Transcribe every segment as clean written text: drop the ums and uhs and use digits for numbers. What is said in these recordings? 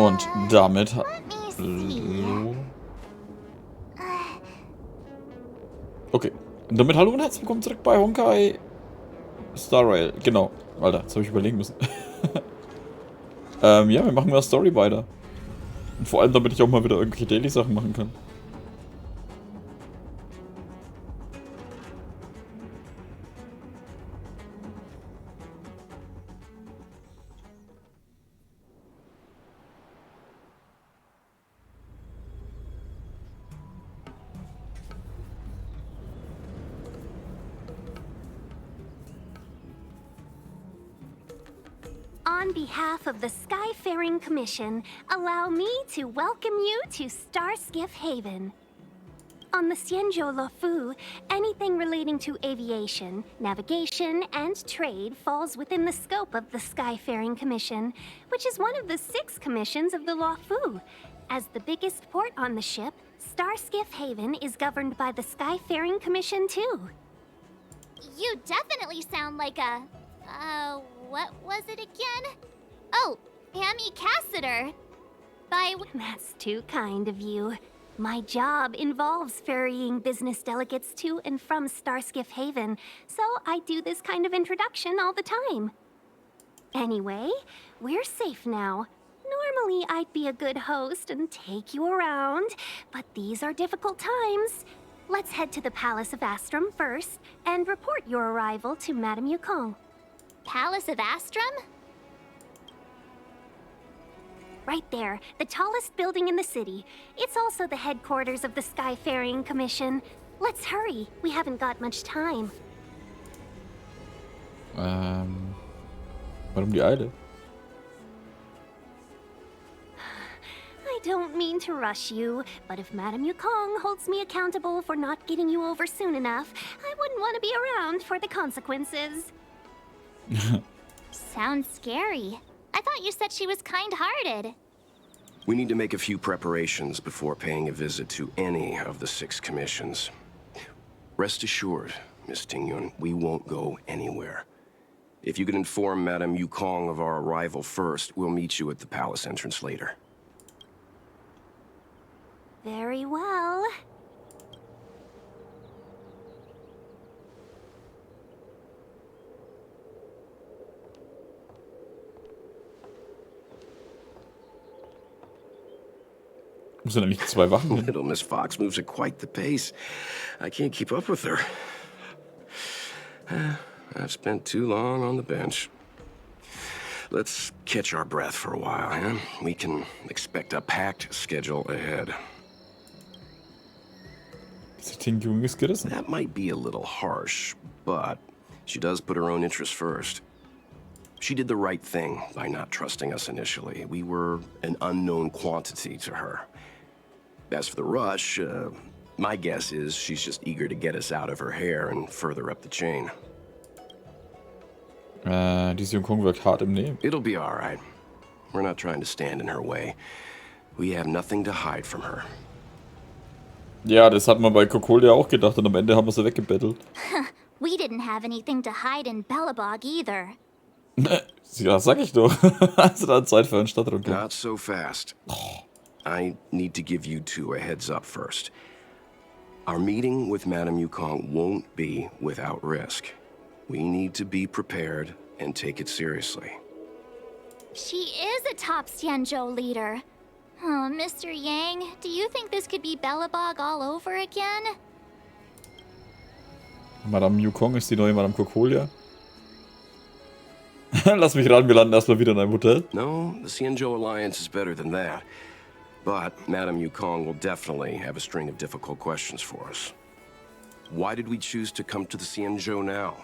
Und damit... Okay. Und damit hallo und herzlich willkommen zurück bei Honkai Star Rail. Genau. Alter, jetzt habe ich überlegen müssen. Ja, wir machen mal Story weiter. Und vor allem, damit ich auch mal wieder irgendwelche Daily-Sachen machen kann. On behalf of the Skyfaring Commission, allow me to welcome you to Starskiff Haven. On the Xianzhou Luofu, anything relating to aviation, navigation, and trade falls within the scope of the Skyfaring Commission, which is one of the 6 commissions of the Luofu. As the biggest port on the ship, Starskiff Haven is governed by the Skyfaring Commission too. You definitely sound like a... what was it again? Oh, Amy Cassiter. That's too kind of you. My job involves ferrying business delegates to and from Starskiff Haven, so I do this kind of introduction all the time. Anyway, we're safe now. Normally, I'd be a good host and take you around, but these are difficult times. Let's head to the Palace of Astrum first and report your arrival to Madame Yukong. Palace of Astrum? Right there, the tallest building in the city. It's also the headquarters of the Skyfaring Commission. Let's hurry, we haven't got much time. Warum die Eile? I don't mean to rush you, but if Madame Yukong holds me accountable for not getting you over soon enough, I wouldn't want to be around for the consequences. Sounds scary. I thought you said she was kind-hearted. We need to make a few preparations before paying a visit to any of the 6 commissions. Rest assured, Miss Tingyun, we won't go anywhere. If you could inform Madame Yukong of our arrival first, we'll meet you at the palace entrance later. Very well. Sind da nicht 2 Wachen? Little Miss Fox moves at quite the pace. I can't keep up with her. I've spent too long on the bench. Let's catch our breath for a while, huh? We can expect a packed schedule ahead. Diese Tingyun ist gerissen. That might be a little harsh, but she does put her own interests first. She did the right thing by not trusting us initially. We were an unknown quantity to her. As for the rush, my guess is she's just eager to get us out of her hair and further up the chain. Diese Yukong wirkt hart im Nehmen. It'll be all right. We're not trying to stand in her way. We have nothing to hide from her. Ja, das hat man bei Kokol ja auch gedacht und am Ende haben wir sie weggebettelt. We didn't have anything to hide in Belobog either. Ja, sag ich doch. Also dann Zeit für einen Stadtrundgang. Not so fast. I need to give you 2 a heads up first. Our meeting with Madame Yukong won't be without risk. We need to be prepared and take it seriously. She is a top Xianzhou leader. Oh, Mr. Yang, do you think this could be Belobog all over again? Madame Yukong ist die neue Madame Kokolia. Lass mich raten, wir landen erstmal wieder in einem Hotel. No, the Xianzhou Alliance is better than that. But Madame Yukong will definitely have a string of difficult questions for us. Why did we choose to come to the Xianzhou now?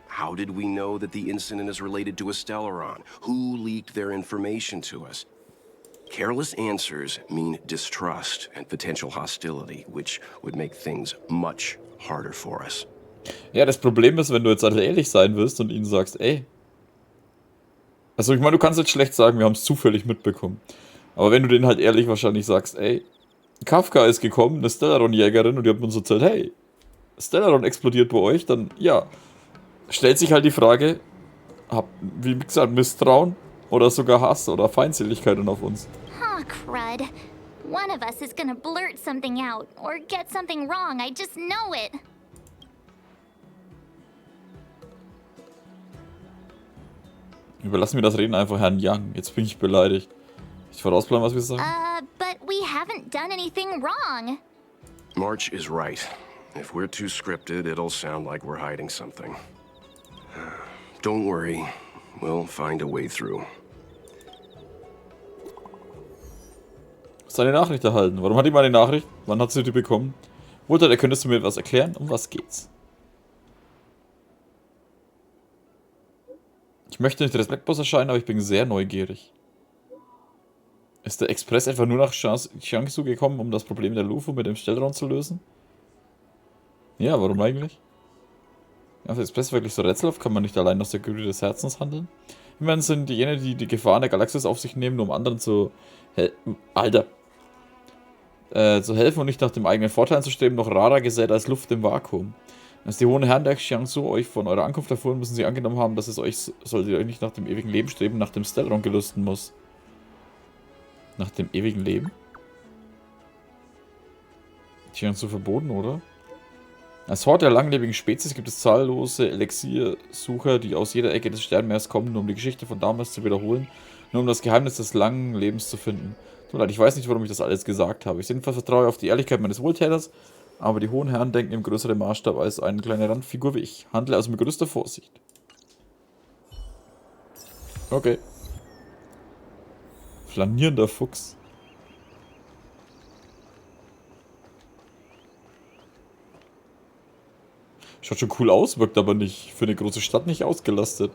How did we know that the incident is related to a Stellaron? Who leaked their information to us? Careless answers mean distrust and potential hostility, which would make things much harder for us. Ja, das Problem ist, wenn du jetzt halt ehrlich sein willst und ihnen sagst, ey. Also ich meine, du kannst jetzt schlecht sagen, wir haben es zufällig mitbekommen. Aber wenn du denen halt ehrlich wahrscheinlich sagst, ey, Kafka ist gekommen, eine Stellaron-Jägerin und die hat uns erzählt, hey, Stellaron explodiert bei euch, dann ja, stellt sich halt die Frage, wie gesagt, Misstrauen oder sogar Hass oder Feindseligkeiten auf uns. Huh. crud. One of us is gonna blurt something out or get something wrong. I just know it. Überlassen wir das Reden einfach Herrn Young. Jetzt bin ich beleidigt. Ich vorausplanen, was wir sagen? But we haven't done anything wrong. March is right. If we're too scripted, it'll sound like we're hiding something. Don't worry. We'll find a way through. Hast du eine Nachricht erhalten? Warum hat die mal eine Nachricht? Wann hat sie die bekommen? Wunder, könntest du mir etwas erklären? Um was geht's? Ich möchte nicht respektlos erscheinen, aber ich bin sehr neugierig. Ist der Express etwa nur nach Jiangsu gekommen, um das Problem der Lufu mit dem Stellaron zu lösen? Ja, warum eigentlich? Ja, der Express wirklich so rätselhaft? Kann man nicht allein aus der Güte des Herzens handeln? Immerhin sind jene, die die Gefahren der Galaxis auf sich nehmen, um anderen zu zu helfen und nicht nach dem eigenen Vorteil zu streben, noch rarer gesät als Luft im Vakuum. Als die hohen Herren der Jiangsu euch von eurer Ankunft erfuhren, müssen sie angenommen haben, dass es euch, solltet ihr euch nicht nach dem ewigen Leben streben, nach dem Stellaron gelüsten muss. Nach dem ewigen Leben? Jiangsu verboten, oder? Als Hort der langlebigen Spezies gibt es zahllose Elixiersucher, die aus jeder Ecke des Sternmeers kommen, um die Geschichte von damals zu wiederholen, nur um das Geheimnis des langen Lebens zu finden. Tut mir leid, ich weiß nicht, warum ich das alles gesagt habe. Ich jedenfalls vertraue auf die Ehrlichkeit meines Wohltäters, aber die hohen Herren denken im größeren Maßstab als eine kleine Randfigur wie ich. Handle also mit größter Vorsicht. Okay. Flanierender Fuchs. Schaut schon cool aus, wirkt aber nicht für eine große Stadt nicht ausgelastet.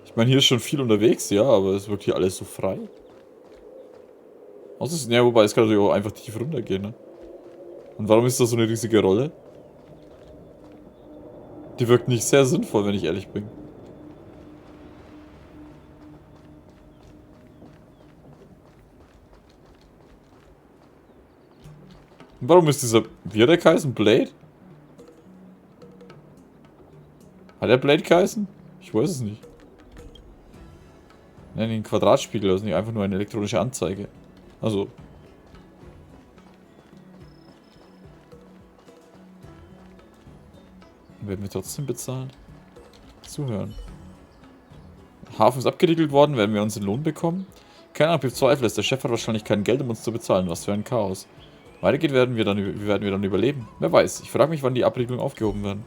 Ich meine, hier ist schon viel unterwegs, ja, aber es wirkt hier alles so frei. Ja, wobei, es kann natürlich auch einfach tief runtergehen, ne? Und warum ist das so eine riesige Rolle? Die wirkt nicht sehr sinnvoll, wenn ich ehrlich bin. Und warum ist dieser... Wie hat der geheißen? Blade? Hat er Blade geheißen? Ich weiß es nicht. Nein, den Quadratspiegel, das ist nicht einfach nur eine elektronische Anzeige. Also. Werden wir trotzdem bezahlen? Zuhören. Hafen ist abgeriegelt worden, werden wir unseren Lohn bekommen? Keine Ahnung, ich bezweifle es. Der Chef hat wahrscheinlich kein Geld, um uns zu bezahlen. Was für ein Chaos. Weitergeht werden wir dann überleben. Wer weiß. Ich frage mich, wann die Abriegelungen aufgehoben werden.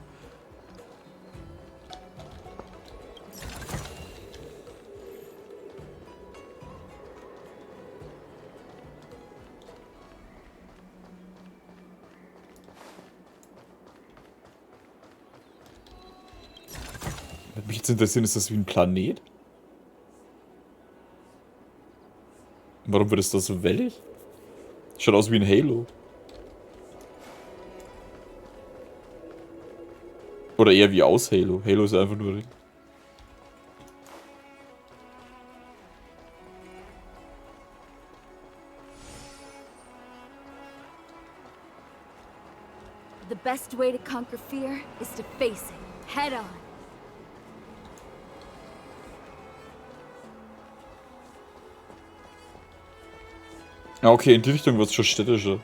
Würde mich jetzt interessieren, ist das wie ein Planet? Warum wird es da so wellig? Schaut aus wie ein Halo. Oder eher wie aus Halo. Halo ist einfach nur Ring. The best way to conquer fear is to face it head on. Ja, okay, in die Richtung wird es schon städtischer.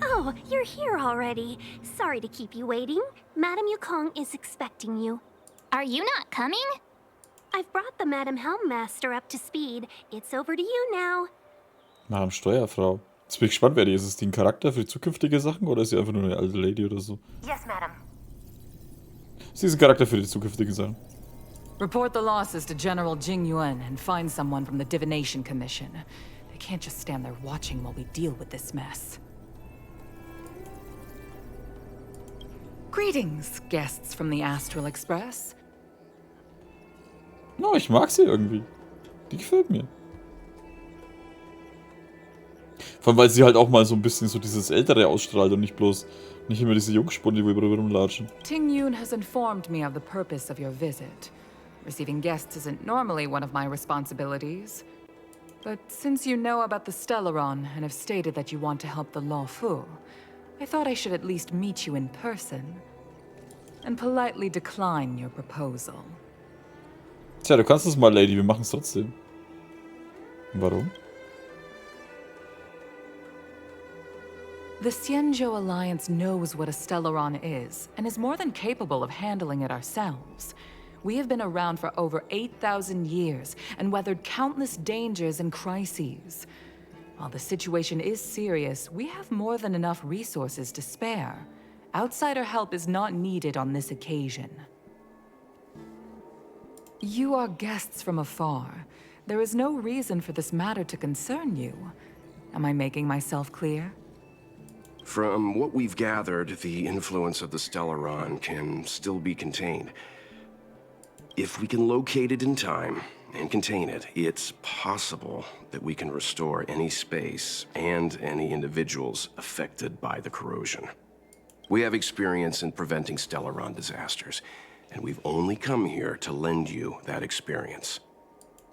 Oh, you're here already. Sorry to keep you waiting. Madame Yukong is expecting you. Are you not coming? I've brought the Madame Helmmaster up to speed. It's over to you now. Madame Steuerfrau. Jetzt bin ich gespannt, wer die ist. Ist die ein Charakter für zukünftige Sachen oder ist sie einfach nur eine alte Lady oder so? Yes, Madam. Sie ist ein Charakter für die zukünftige Sachen. Report the losses to General Jing Yuan and find someone from the Divination Commission. They can't just stand there watching while we deal with this mess. Greetings, guests from the Astral Express. No, ich mag sie irgendwie. Die gefällt mir. Vor allem, weil sie halt auch mal so ein bisschen so dieses Ältere ausstrahlt und nicht immer diese Jungspunde, die überall rumlatschen. Ting Yun has informed me of the purpose of your visit. Receiving guests isn't normally one of my responsibilities. But since you know about the Stellaron and have stated that you want to help the Lawful, I thought I should at least meet you in person and politely decline your proposal. Tja, du kannst es mal, Lady, wir machen es trotzdem. Warum? The Xianzhou Alliance knows what a Stellaron is, and is more than capable of handling it ourselves. We have been around for over 8,000 years, and weathered countless dangers and crises. While the situation is serious, we have more than enough resources to spare. Outsider help is not needed on this occasion. You are guests from afar. There is no reason for this matter to concern you. Am I making myself clear? From what we've gathered, the influence of the Stellaron can still be contained. If we can locate it in time and contain it, it's possible that we can restore any space and any individuals affected by the corrosion. We have experience in preventing Stellaron disasters, and we've only come here to lend you that experience.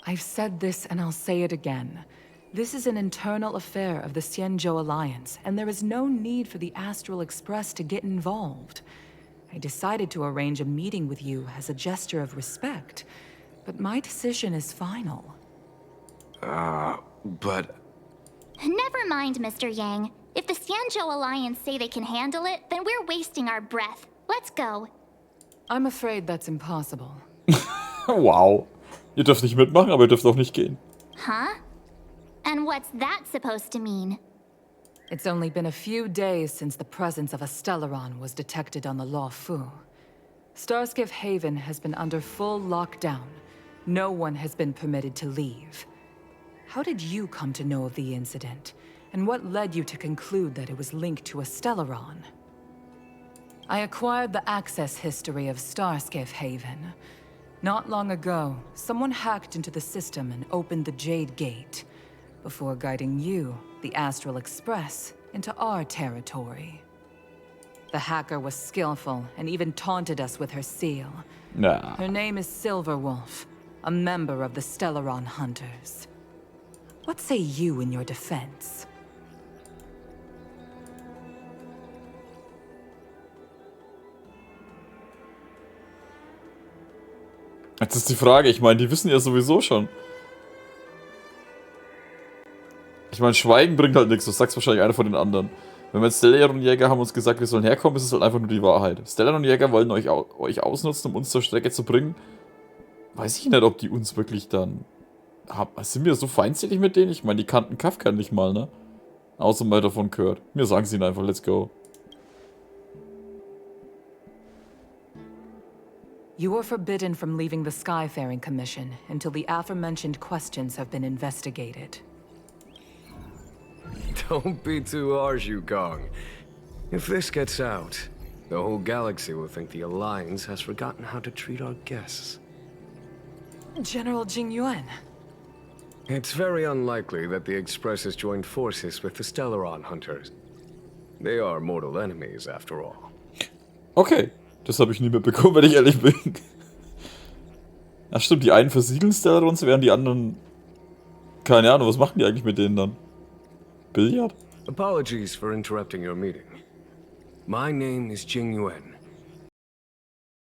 I've said this and I'll say it again. This is an internal affair of the Xianzhou Alliance, and there is no need for the Astral Express to get involved. I decided to arrange a meeting with you as a gesture of respect, but my decision is final. But... Never mind, Mr. Yang. If the Xianzhou Alliance say they can handle it, then we're wasting our breath. Let's go. I'm afraid that's impossible. Wow. Ihr dürft nicht mitmachen, aber ihr dürft auch nicht gehen. Huh? And what's that supposed to mean? It's only been a few days since the presence of a Stellaron was detected on the Lawful. Starskiff Haven has been under full lockdown. No one has been permitted to leave. How did you come to know of the incident? And what led you to conclude that it was linked to a Stellaron? I acquired the access history of Starskiff Haven. Not long ago, someone hacked into the system and opened the Jade Gate, before guiding you, the Astral Express, into our territory. The hacker was skillful and even taunted us with her seal. Nah. Her name is Silverwolf, a member of the Stellaron Hunters. What say you in your defense? Jetzt ist die Frage, ich meine, die wissen ja sowieso schon. Ich meine, Schweigen bringt halt nichts, das sagt wahrscheinlich einer von den anderen. Wenn wir jetzt Stellaron und Jäger haben uns gesagt, wir sollen herkommen, ist es halt einfach nur die Wahrheit. Stellaron und Jäger wollen euch ausnutzen, um uns zur Strecke zu bringen. Weiß ich nicht, ob die uns wirklich dann... Sind wir so feindselig mit denen? Ich meine, die kannten Kafka nicht mal, ne? Außer mal davon gehört. Mir sagen sie ihnen einfach, let's go. You are forbidden from leaving the Skyfaring Commission until the aforementioned questions have been investigated. Don't be too harsh, Yukong. If this gets out, the whole galaxy will think the Alliance has forgotten how to treat our guests. General Jingyuan. It's very unlikely that the Express has joined forces with the Stellaron Hunters. They are mortal enemies, after all. Okay, das habe ich nie mitbekommen, wenn ich ehrlich bin. Ach stimmt, die einen versiegeln Stellarons, während die anderen... Keine Ahnung, was machen die eigentlich mit denen dann? Billard? Apologies for interrupting your meeting. My name is Jingyuan.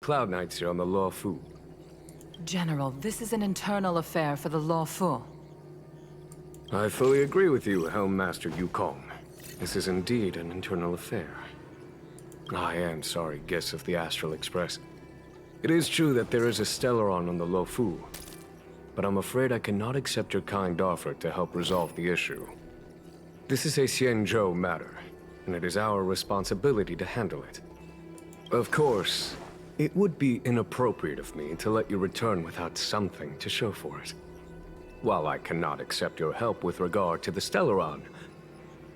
Cloud Knights here on the Lawful. General, this is an internal affair for the Lawful. I fully agree with you, Helm Master Yukong. This is indeed an internal affair. I am sorry, guests of the Astral Express. It is true that there is a Stellaron on the Lawful, but I'm afraid I cannot accept your kind offer to help resolve the issue. This is a Xianzhou matter, and it is our responsibility to handle it. Of course, it would be inappropriate of me to let you return without something to show for it. While I cannot accept your help with regard to the Stellaron,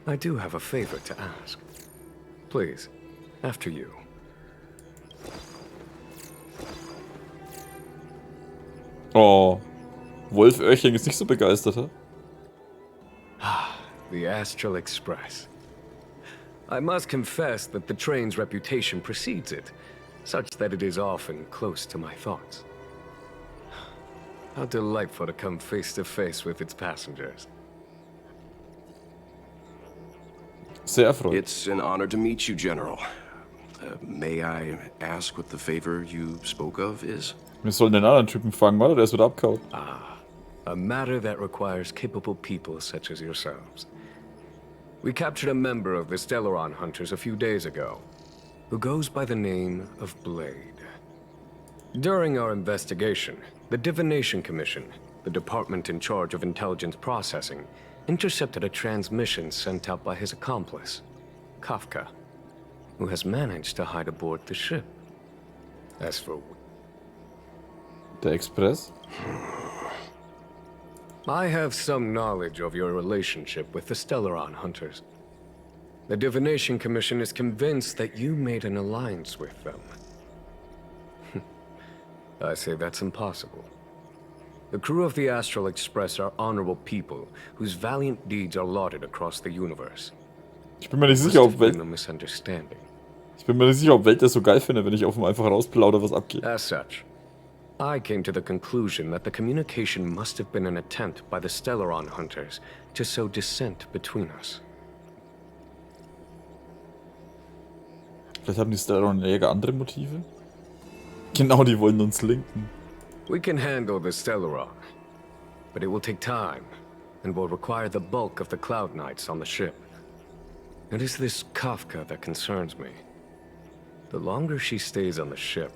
I do have a favor to ask. Please, after you. Oh, Wolf Oerching ist nicht so begeistert, hä? The Astral Express. I must confess that the train's reputation precedes it, such that it is often close to my thoughts. How delightful to come face to face with its passengers. Sehr erfreut. It's an honor to meet you, General. May I ask what the favor you spoke of is? Wir sollen den anderen Typen fangen, oder? Der ist wieder abgehauen. A matter that requires capable people such as yourselves. We captured a member of the Stellaron hunters a few days ago, who goes by the name of Blade. During our investigation, the Divination Commission, the department in charge of intelligence processing, intercepted a transmission sent out by his accomplice, Kafka, who has managed to hide aboard the ship. As for... Der Express? I have some knowledge of your relationship with the Stellaron hunters. The Divination Commission is convinced that you made an alliance with them. I say that's impossible. The crew of the Astral Express are honorable people whose valiant deeds are lauded across the universe. Ich bin mir nicht sicher, ob Welt... A misunderstanding. Ich bin mir nicht sicher, ob Welt das so geil findet, wenn ich auf ihm einfach rausplaudere, was abgeht. As such, I came to the conclusion that the communication must have been an attempt by the Stellaron hunters to sow dissent between us. Vielleicht haben die Stellaron Jäger andere Motive? Genau, die wollen uns linken. We can handle the Stellaron, but it will take time and will require the bulk of the Cloud Knights on the ship. It is this Kafka that concerns me. The longer she stays on the ship,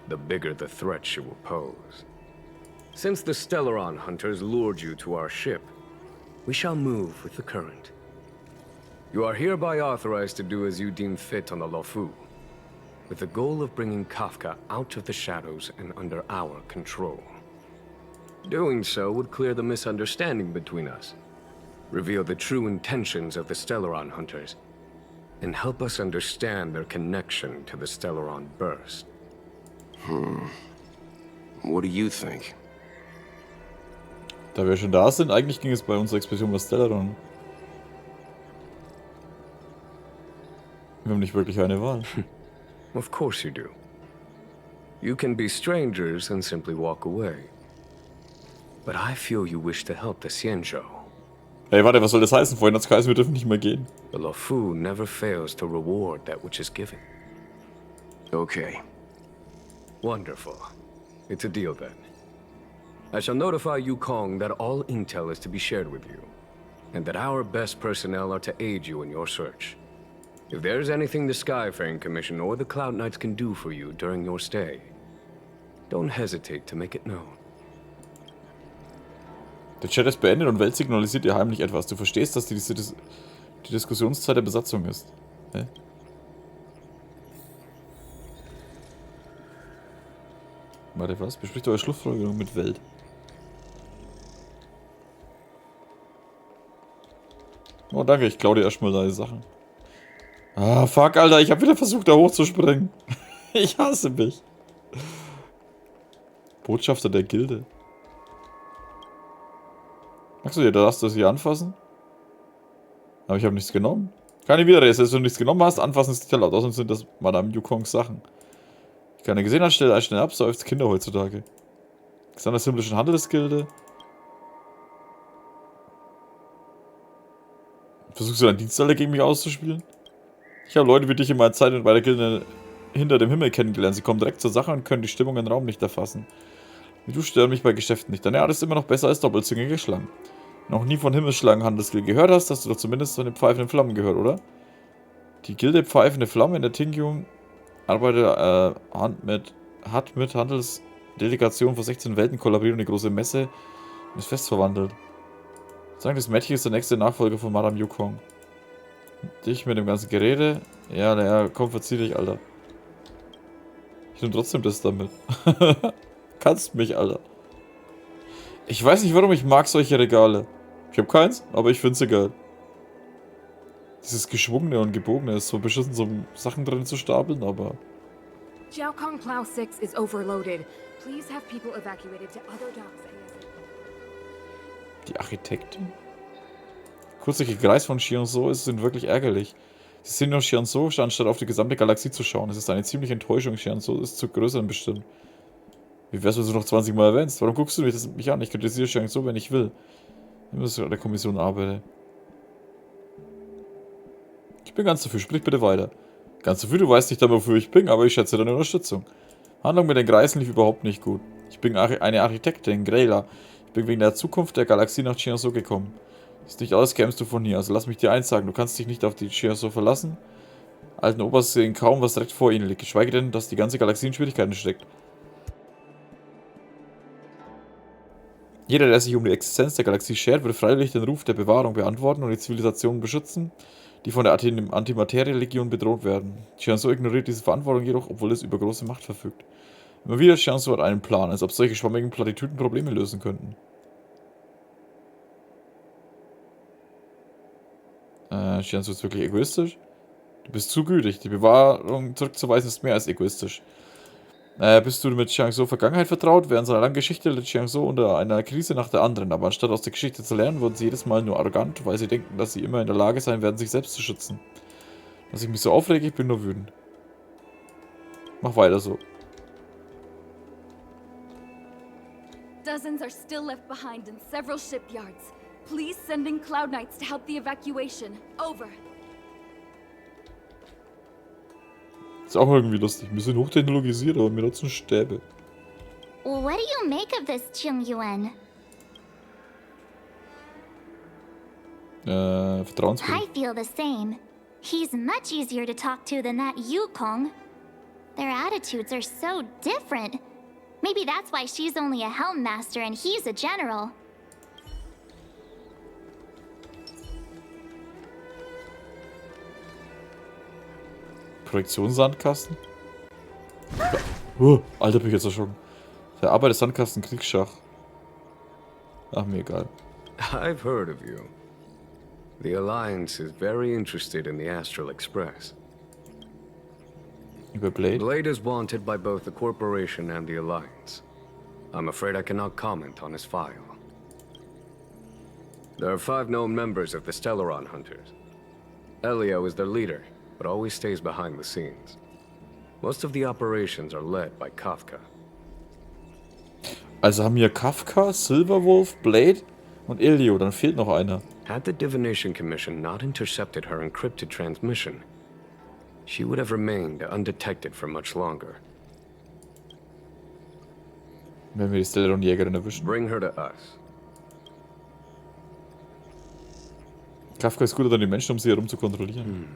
the bigger the threat she will pose. Since the Stellaron hunters lured you to our ship, we shall move with the current. You are hereby authorized to do as you deem fit on the Lofu, with the goal of bringing Kafka out of the shadows and under our control. Doing so would clear the misunderstanding between us, reveal the true intentions of the Stellaron hunters, and help us understand their connection to the Stellaron burst. What do you think? Da wir schon da sind, eigentlich ging es bei unserer Expedition über Stellaron. Wir haben nicht wirklich eine Wahl. Of course you do. You can be strangers and simply walk away. But I feel you wish to help the Xianzhou. Ey, warte, was soll das heißen? Vorhin hat's geheißen, wir dürfen nicht mehr gehen. The Lofu never fails to reward that which is given. Okay. Wonderful. It's a deal then. I shall notify Yukong that all intel is to be shared with you, and that our best personnel are to aid you in your search. If there's anything the Skyfaring Commission or the Cloud Knights can do for you during your stay, don't hesitate to make it known. Der Chat ist beendet und Welt signalisiert dir heimlich etwas. Du verstehst, dass die Diskussionszeit der Besatzung ist. Hä? Warte, was? Bespricht eure Schlussfolgerung mit Welt. Oh, danke, ich klaue dir erstmal deine Sachen. Ah, fuck, Alter, ich habe wieder versucht, da hochzuspringen. Ich hasse mich. Botschafter der Gilde. Achso, ja, da darfst du das hier anfassen. Aber ich habe nichts genommen. Keine Widerrede, wenn du nichts genommen hast, anfassen ist nicht erlaubt. Außerdem sind das Madame Yukongs Sachen. Ich keine gesehen hat, stellt schnell ab, seufzt Kinder heutzutage. Xander Symbolischen Handelsgilde. Versuchst du deinen Dienstleister gegen mich auszuspielen? Ich habe Leute wie dich in meiner Zeit bei der Gilde hinter dem Himmel kennengelernt. Sie kommen direkt zur Sache und können die Stimmung im Raum nicht erfassen. Wie du stören mich bei Geschäften nicht. Deine Art ist immer noch besser als doppelzüngige Schlangen. Noch nie von Himmelsschlangenhandelsgilde gehört hast du doch zumindest von den pfeifenden Flammen gehört, oder? Die Gilde Pfeifende Flamme in der Tingyung arbeitet hat mit Handelsdelegationen vor 16 Welten kollaboriert und die große Messe in das Fest verwandelt. Sagen, das Mädchen ist der nächste Nachfolger von Madame Yukong. Dich mit dem ganzen Gerede? Ja, naja, komm, verzieh dich, Alter. Ich nehme trotzdem das damit. Kannst mich, Alter. Ich weiß nicht, warum ich mag solche Regale. Ich habe keins, aber ich finde sie geil. Dieses geschwungene und gebogene ist so beschissen, so Sachen drin zu stapeln, aber... Jiaokong Plow 6 is overloaded. Please have people evacuated to other docks. Die Architektin? Kurzige Kreis von Xianzhou sind wirklich ärgerlich. Sie sind nur Xianzhou, anstatt auf die gesamte Galaxie zu schauen. Es ist eine ziemliche Enttäuschung. Xianzhou ist zu größeren bestimmt. Wie wär's, wenn du noch 20 Mal erwähnst? Warum guckst du mich an? Ich kritisiere Chang so, wenn ich will. Ich muss an der Kommission arbeiten. Ich bin ganz dafür, sprich bitte weiter. Ganz dafür, du weißt nicht einmal, wofür ich bin, aber ich schätze deine Unterstützung. Handlung mit den Kreisen lief überhaupt nicht gut. Ich bin eine Architektin, Greyla. Ich bin wegen der Zukunft der Galaxie nach Chiasso gekommen. Ist nicht alles, kämst du von hier. Also lass mich dir eins sagen, du kannst dich nicht auf die Chiasso verlassen. Alten Opas sehen kaum, was direkt vor ihnen liegt. Geschweige denn, dass die ganze Galaxie in Schwierigkeiten steckt. Jeder, der sich um die Existenz der Galaxie schert, würde freiwillig den Ruf der Bewahrung beantworten und die Zivilisation beschützen, die von der Antimaterie-Legion bedroht werden. Chiasso ignoriert diese Verantwortung jedoch, obwohl es über große Macht verfügt. Immer wieder, Chiasso hat einen Plan, als ob solche schwammigen Plattitüden Probleme lösen könnten. Chiasso ist wirklich egoistisch? Du bist zu gütig. Die Bewahrung zurückzuweisen ist mehr als egoistisch. Bist du mit Chiasso Vergangenheit vertraut? Während seiner langen Geschichte litt Chiasso unter einer Krise nach der anderen, aber anstatt aus der Geschichte zu lernen, wurden sie jedes Mal nur arrogant, weil sie denken, dass sie immer in der Lage sein werden, sich selbst zu schützen. Dass ich mich so aufrege, ich bin nur wütend. Mach weiter so. Dozens are still left behind in several shipyards. Please send in Cloud Knights to help the evacuation. Over. Ist auch irgendwie lustig. Wir sind hochtechnologisiert, aber wir nutzen Stäbe. What do you make of this Chung Yuan? Vertrauensvoll. I feel the same. He's much easier to talk to than that Yukong. Their attitudes are so different. Maybe that's why she's only a helm master and he's a general. Projektionssandkasten? Alter, bin ich jetzt erschrocken. Der Arbeit des Sandkasten Kriegsschach. Ach, mir egal. I've heard of you. The Alliance is very interested in the Astral Express. Über Blade? Blade is wanted by both the Corporation and the Alliance. I'm afraid I cannot comment on his file. There are 5 known members of the Stellaron Hunters. Elio is their leader, but always stays behind the scenes. Most of the operations are led by Kafka. Also haben wir Kafka, Silverwolf, Blade und Elio. Dann fehlt noch einer. Had the Divination Commission not intercepted her encrypted transmission, she would have remained undetected for much longer. Wenn wir die Stellaron Jägerin erwischen. Bring her to us. Kafka ist guter, dann die Menschen um sie herum zu kontrollieren.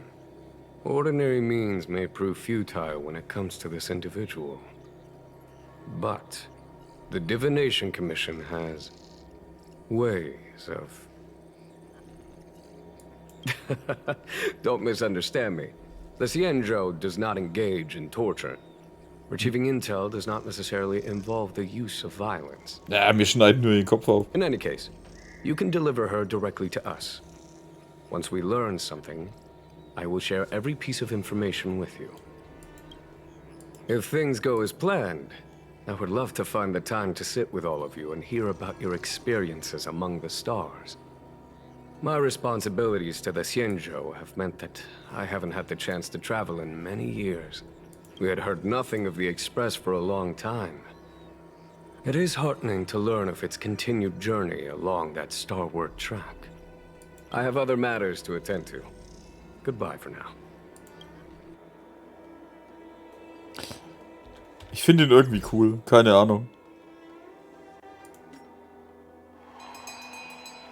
Ordinary means may prove futile when it comes to this individual. But the Divination Commission has ways of... Don't misunderstand me. The Xianzhou does not engage in torture. Retrieving intel does not necessarily involve the use of violence. Ja, wir schneiden nur den Kopf auf. In any case, you can deliver her directly to us. Once we learn something, I will share every piece of information with you. If things go as planned, I would love to find the time to sit with all of you and hear about your experiences among the stars. My responsibilities to the Xianzhou have meant that I haven't had the chance to travel in many years. We had heard nothing of the Express for a long time. It is heartening to learn of its continued journey along that starward track. I have other matters to attend to. Goodbye for now. Ich finde ihn irgendwie cool. Keine Ahnung.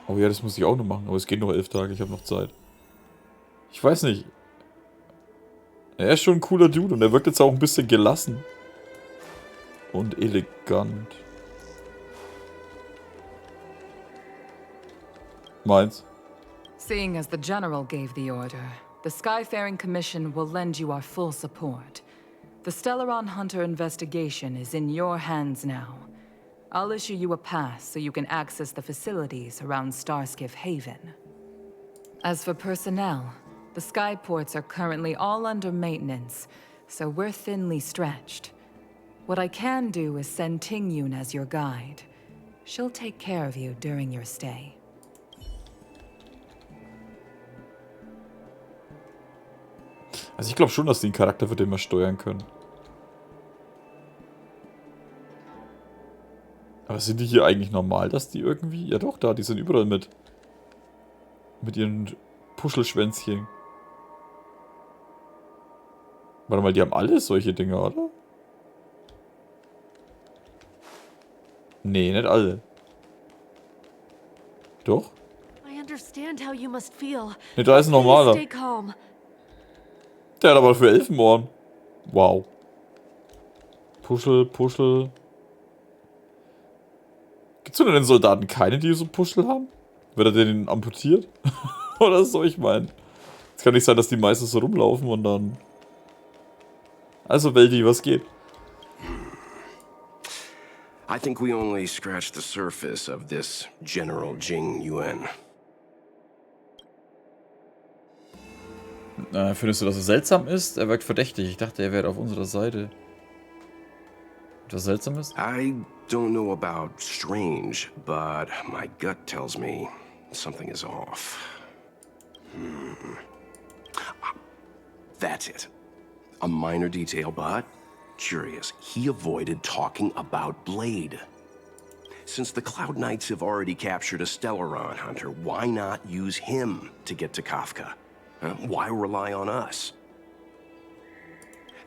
Oh ja, das muss ich auch noch machen. Aber es geht noch 11 Tage. Ich habe noch Zeit. Ich weiß nicht. Er ist schon ein cooler Dude und er wirkt jetzt auch ein bisschen gelassen. Und elegant. Meins. Seeing as the General gave the order, the Skyfaring Commission will lend you our full support. The Stellaron Hunter investigation is in your hands now. I'll issue you a pass so you can access the facilities around Starskiff Haven. As for personnel, the skyports are currently all under maintenance, so we're thinly stretched. What I can do is send Tingyun as your guide. She'll take care of you during your stay. Also ich glaube schon, dass die einen Charakter für den wir steuern können. Aber sind die hier eigentlich normal, dass die irgendwie... Ja doch, da, die sind überall mit. Mit ihren Puschelschwänzchen. Warte mal, die haben alle solche Dinger, oder? Nee, nicht alle. Doch? I understand how you must feel. Ne, da ist ein Please normaler. stay calm. Der hat aber für Elfenohren. Wow. Puschel, Puschel. Gibt's unter den Soldaten keine, die so Puschel haben? Wird er denen amputiert? Oder so, ich meine. Es kann nicht sein, dass die meistens so rumlaufen und dann... Also, Welti, was geht? I think we only scratched the surface of this General Jing Yuan. Findest du, dass er seltsam ist? Er wirkt verdächtig. Ich dachte, er wäre auf unserer Seite. Was seltsam ist? I don't know about strange, but my gut tells me something is off. That's it. A minor detail, but curious. He avoided talking about Blade. Since the Cloud Knights have already captured a Stellaron hunter, why not use him to get to Kafka? Why rely on us?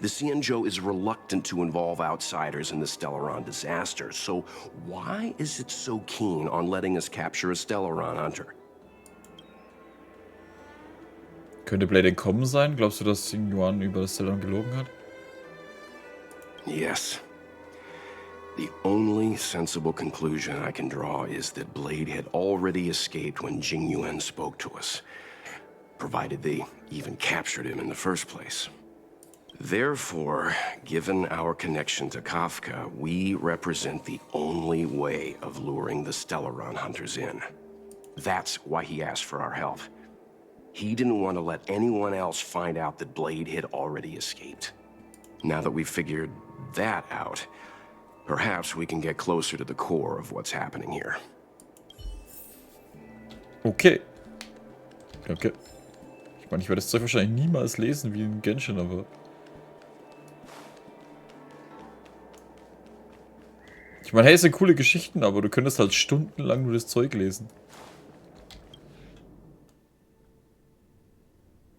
The Xianzhou is reluctant to involve outsiders in the Stellaron disaster, so why is it so keen on letting us capture a Stellaron hunter? Könnte Blade entkommen sein? Glaubst du, dass Xing Yuan über das Stellaron gelogen hat? Yes. The only sensible conclusion I can draw is that Blade had already escaped when Jing Yuan spoke to us, provided they even captured him in the first place. Therefore, given our connection to Kafka, we represent the only way of luring the Stellaron hunters in. That's why he asked for our help. He didn't want to let anyone else find out that Blade had already escaped. Now that we've figured that out, perhaps we can get closer to the core of what's happening here. Okay. Okay. Ich meine, ich werde das Zeug wahrscheinlich niemals lesen wie in Genshin, aber... Ich meine, hey, es sind coole Geschichten, aber du könntest halt stundenlang nur das Zeug lesen.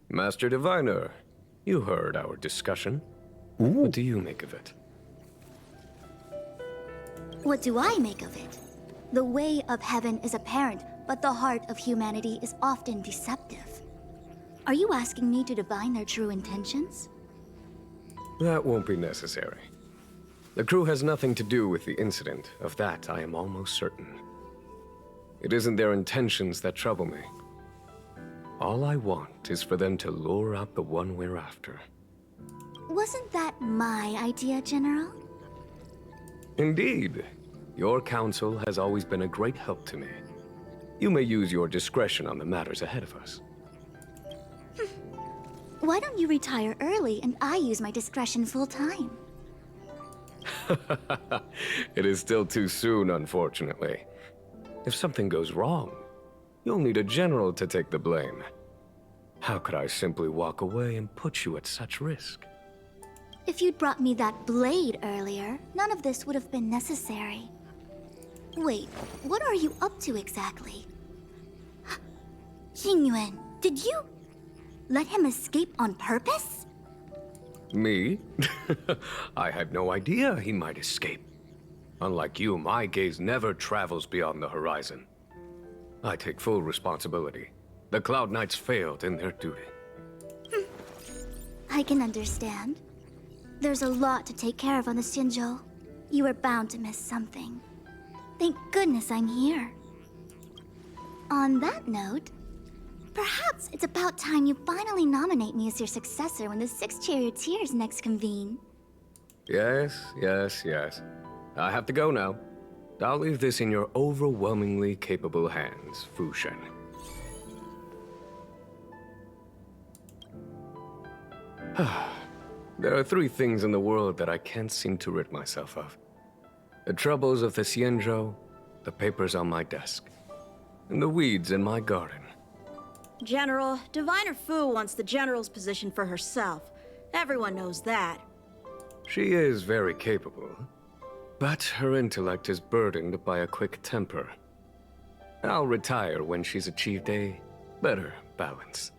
Master Diviner, you heard our discussion. What do you make of it? What do I make of it? The way of heaven is apparent, but the heart of humanity is often deceptive. Are you asking me to divine their true intentions? That won't be necessary. The crew has nothing to do with the incident. Of that, I am almost certain. It isn't their intentions that trouble me. All I want is for them to lure out the one we're after. Wasn't that my idea, General? Indeed. Your counsel has always been a great help to me. You may use your discretion on the matters ahead of us. Why don't you retire early and I use my discretion full time? It is still too soon, unfortunately. If something goes wrong, you'll need a general to take the blame. How could I simply walk away and put you at such risk? If you'd brought me that blade earlier, none of this would have been necessary. Wait, what are you up to exactly? Xingyuan, did you let him escape on purpose? Me? I had no idea he might escape. Unlike you, my gaze never travels beyond the horizon. I take full responsibility. The Cloud Knights failed in their duty. I can understand. There's a lot to take care of on the Xinzhou. You were bound to miss something. Thank goodness I'm here. On that note, perhaps it's about time you finally nominate me as your successor when the 6 charioteers next convene. Yes. I have to go now. I'll leave this in your overwhelmingly capable hands, Fu Shen. There are 3 things in the world that I can't seem to rid myself of. The troubles of the Xianzhou, the papers on my desk, and the weeds in my garden. General, Diviner Fu wants the General's position for herself. Everyone knows that. She is very capable, but her intellect is burdened by a quick temper. I'll retire when she's achieved a better balance.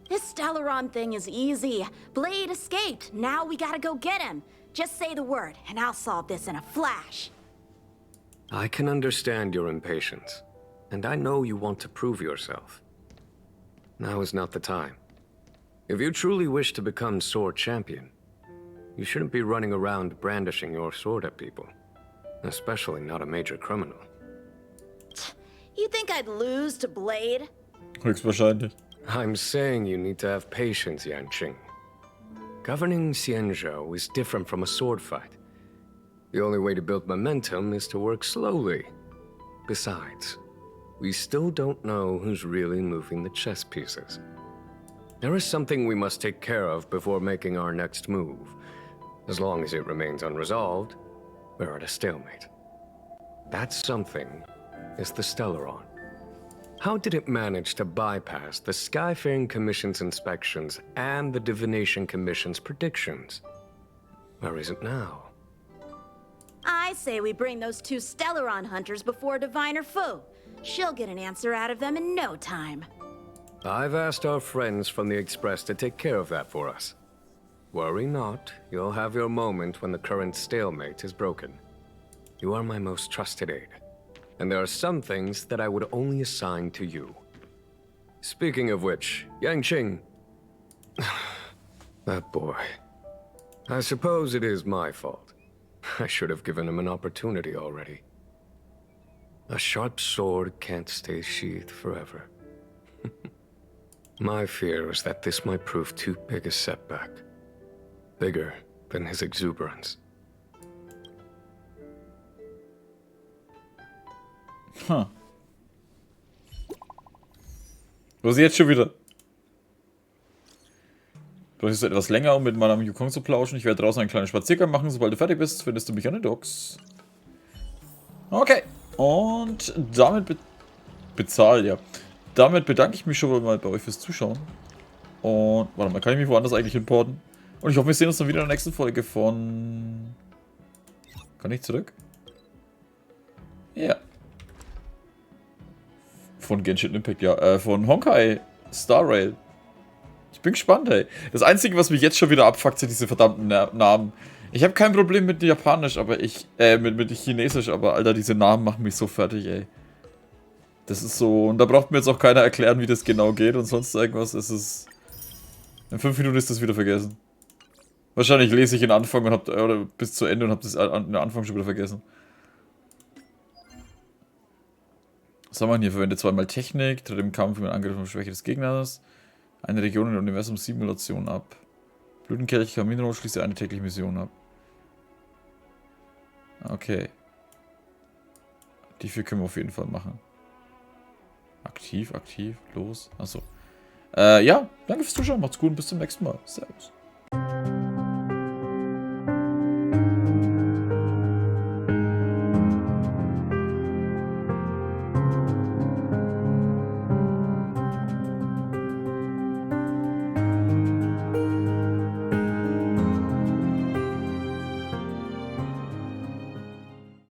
This Stellaron thing is easy. Blade escaped. Now we gotta go get him. Just say the word, and I'll solve this in a flash. I can understand your impatience, and I know you want to prove yourself. Now is not the time. If you truly wish to become sword champion, you shouldn't be running around brandishing your sword at people, especially not a major criminal. You think I'd lose to Blade? Höchstwahrscheinlich. I'm saying you need to have patience, Yanqing. Governing Xianzhou is different from a sword fight. The only way to build momentum is to work slowly. Besides, we still don't know who's really moving the chess pieces. There is something we must take care of before making our next move. As long as it remains unresolved, we're at a stalemate. That something is the Stellaron. How did it manage to bypass the Skyfaring Commission's inspections and the Divination Commission's predictions? Where is it now? I say we bring those two Stellaron hunters before Diviner Fu. She'll get an answer out of them in no time. I've asked our friends from the Express to take care of that for us. Worry not, you'll have your moment when the current stalemate is broken. You are my most trusted aide, and there are some things that I would only assign to you. Speaking of which, Yanqing... that boy. I suppose it is my fault. I should have given him an opportunity already. A sharp sword can't stay sheathed forever. My fear is that this might prove too big a setback. Bigger than his exuberance. Huh. Wo ist sie jetzt schon wieder? Du hast etwas länger, um mit Madame Yukong zu plauschen. Ich werde draußen einen kleinen Spaziergang machen. Sobald du fertig bist, findest du mich an den Docks. Okay. Und damit bezahlt, ja. Damit bedanke ich mich schon mal bei euch fürs Zuschauen. Und, warte mal, kann ich mich woanders eigentlich importen? Und ich hoffe, wir sehen uns dann wieder in der nächsten Folge von... Kann ich zurück? Ja. Von Genshin Impact, ja. Von Honkai Star Rail. Ich bin gespannt, ey. Das Einzige, was mich jetzt schon wieder abfuckt, sind diese verdammten Namen. Ich habe kein Problem mit Japanisch, aber mit Chinesisch, aber Alter, diese Namen machen mich so fertig, ey. Das ist so, und da braucht mir jetzt auch keiner erklären, wie das genau geht und sonst irgendwas. Es ist... In 5 Minuten ist das wieder vergessen. Wahrscheinlich lese ich den Anfang und oder bis zu Ende und habe den Anfang schon wieder vergessen. Was haben wir hier? Verwende zweimal Technik, tritt im Kampf mit Angriff und Schwäche des Gegners. Eine Region in der Universum-Simulation ab. Blütenkelch, Kaminrot, schließe eine tägliche Mission ab. Okay. Die 4 können wir auf jeden Fall machen. Aktiv, los. Achso. Ja, danke fürs Zuschauen, macht's gut und bis zum nächsten Mal. Servus.